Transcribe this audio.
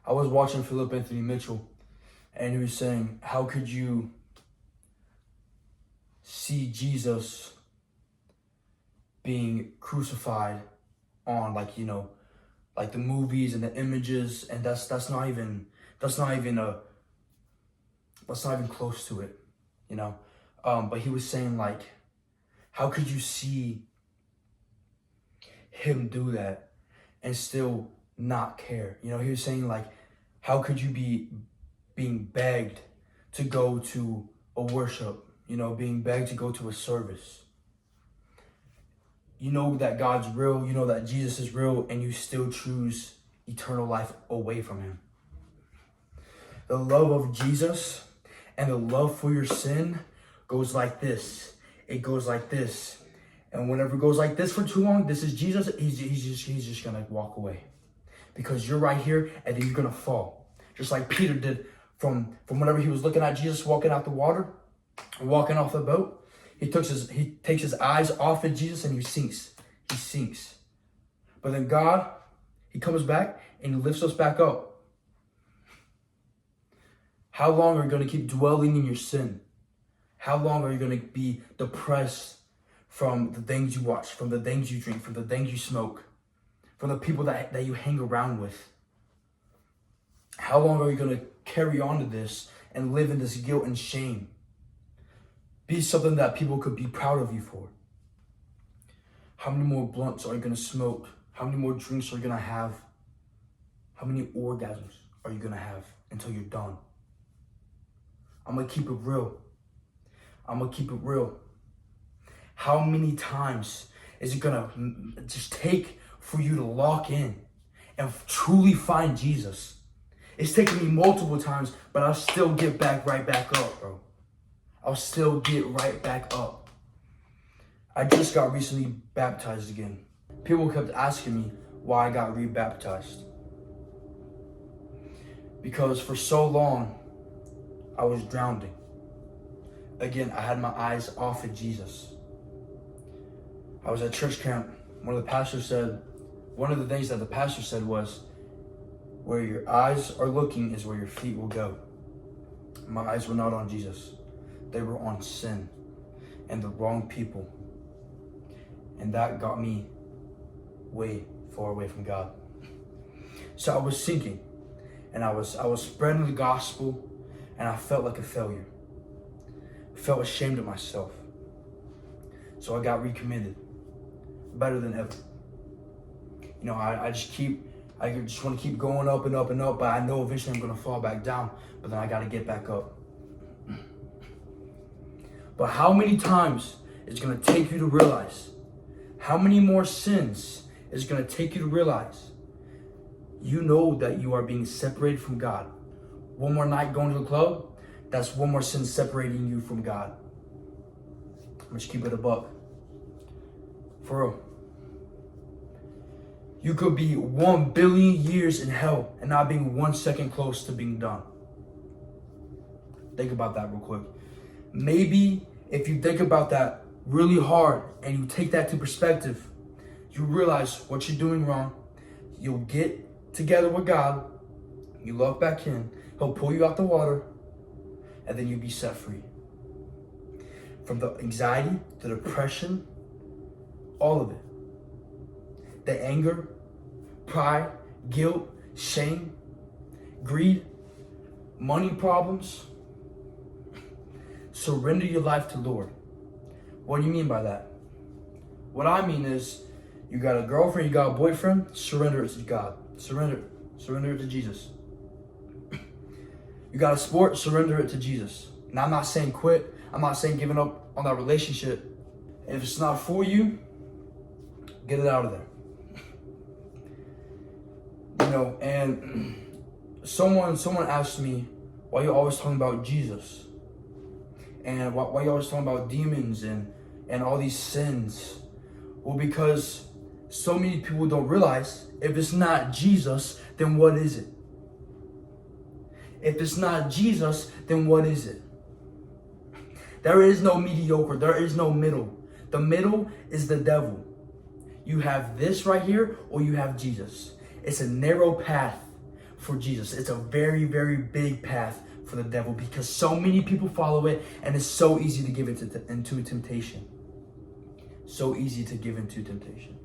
I was watching Philip Anthony Mitchell, and he was saying, how could you see Jesus being crucified on, like, like the movies and the images, and that's not even close to it, But he was saying, like, how could you see him do that and still not care? He was saying, like, how could you be being begged to go to a worship, being begged to go to a service? You know that God's real, you know that Jesus is real, and you still choose eternal life away from him. The love of Jesus and the love for your sin goes like this. It goes like this. And whenever it goes like this for too long, this is Jesus, he's just gonna walk away. Because you're right here, and then you're gonna fall. Just like Peter did from whenever he was looking at Jesus walking out the water, walking off the boat. He takes his eyes off of Jesus and he sinks. He sinks. But then God, he comes back and he lifts us back up. How long are you going to keep dwelling in your sin? How long are you going to be depressed from the things you watch, from the things you drink, from the things you smoke, from the people that you hang around with? How long are you going to carry on to this and live in this guilt and shame? Be something that people could be proud of you for. How many more blunts are you going to smoke? How many more drinks are you going to have? How many orgasms are you going to have until you're done? I'm going to keep it real. How many times is it going to just take for you to lock in and truly find Jesus? It's taken me multiple times, but I'll still get right back up, bro. I'll still get right back up. I just got recently baptized again. People kept asking me why I got rebaptized. Because for so long, I was drowning. Again, I had my eyes off of Jesus. I was at church camp. One of the things that the pastor said was, where your eyes are looking is where your feet will go. My eyes were not on Jesus. They were on sin and the wrong people. And that got me way far away from God. So I was sinking, and I was spreading the gospel, and I felt like a failure. I felt ashamed of myself. So I got recommitted. Better than ever. I just want to keep going up and up and up, but I know eventually I'm going to fall back down, but then I got to get back up. But how many times is it going to take you to realize? How many more sins is it going to take you to realize? You know that you are being separated from God. One more night going to the club, that's one more sin separating you from God. I'm just keep it a buck. For real. You could be 1 billion years in hell and not being 1 second close to being done. Think about that real quick. Maybe if you think about that really hard and you take that to perspective, you realize what you're doing wrong. You'll get together with God. You log back in. He'll pull you out the water, and then you'll be set free. From the anxiety, the depression, all of it. The anger, pride, guilt, shame, greed, money problems. Surrender your life to the Lord. What do you mean by that? What I mean is, you got a girlfriend, you got a boyfriend, surrender it to God. Surrender it to Jesus. You got a sport, surrender it to Jesus. Now, I'm not saying quit. I'm not saying giving up on that relationship. If it's not for you, get it out of there. And someone asked me, why you always talking about Jesus? And why you always talking about demons and all these sins? Well, because so many people don't realize, if it's not Jesus, then what is it? If it's not Jesus, then what is it? There is no mediocre. There is no middle. The middle is the devil. You have this right here, or you have Jesus. It's a narrow path for Jesus. It's a very, very big path for the devil because so many people follow it, and it's so easy to give into temptation. So easy to give into temptation.